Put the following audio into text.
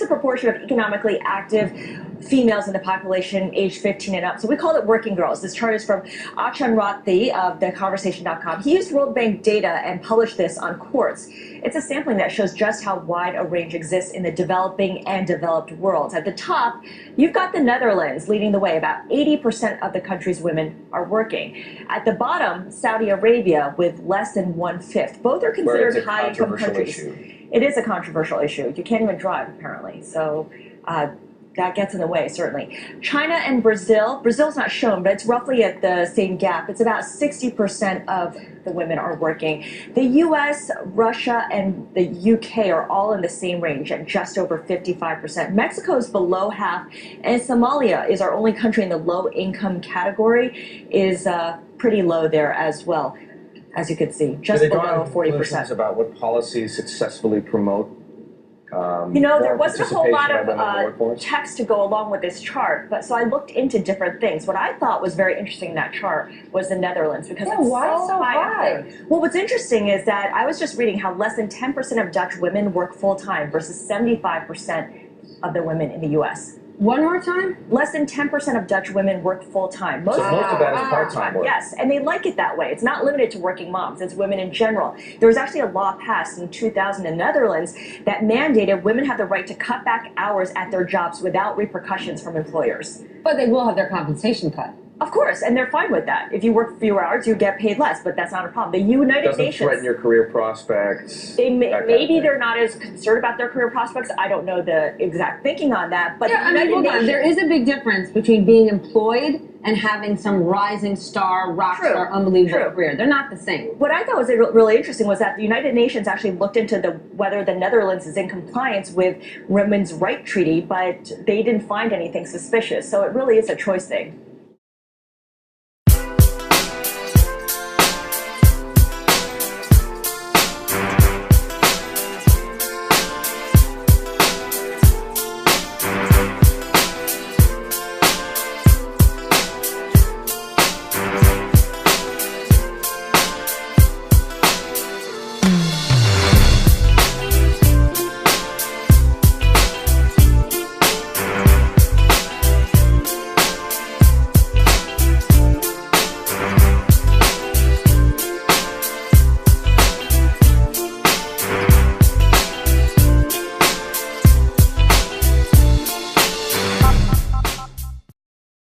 the proportion of economically active females in the population aged 15 and up. So we call it working girls. This chart is from Achan Rathi of theconversation.com. He used World Bank data and published this on Quartz. It's a sampling that shows just how wide a range exists in the developing and developed worlds. At the top, you've got the Netherlands leading the way. About 80% of the country's women are working. At the bottom, Saudi Arabia with less than 1/5. Both are considered high-income countries. It is a controversial issue. You can't even drive, apparently. So that gets in the way, certainly. China and Brazil. Brazil's not shown, but it's roughly at the same gap. It's about 60% of the women are working. The US, Russia, and the UK are all in the same range at just over 55%. Mexico is below half, and Somalia is our only country in the low-income category, is pretty low there as well, as you could see, just below 40%. About what policies successfully promote there wasn't a whole lot of text to go along with this chart, but so I looked into different things. What I thought was very interesting in that chart was the Netherlands, because it's so high. Well, what's interesting is that I was just reading how less than 10% of Dutch women work full-time versus 75% of the women in the U.S. One more time? Less than 10% of Dutch women work full-time. Most of that is part-time work. Yes, and they like it that way. It's not limited to working moms. It's women in general. There was actually a law passed in 2000 in the Netherlands that mandated women have the right to cut back hours at their jobs without repercussions from employers. But they will have their compensation cut. Of course, and they're fine with that. If you work fewer hours, you get paid less, but that's not a problem. The United Nations doesn't threaten your career prospects. Maybe they're not as concerned about their career prospects. I don't know the exact thinking on that, but there is a big difference between being employed and having some rising star, rock star, unbelievable career. They're not the same. What I thought was really interesting was that the United Nations actually looked into whether the Netherlands is in compliance with Women's Rights Treaty, but they didn't find anything suspicious. So it really is a choice thing.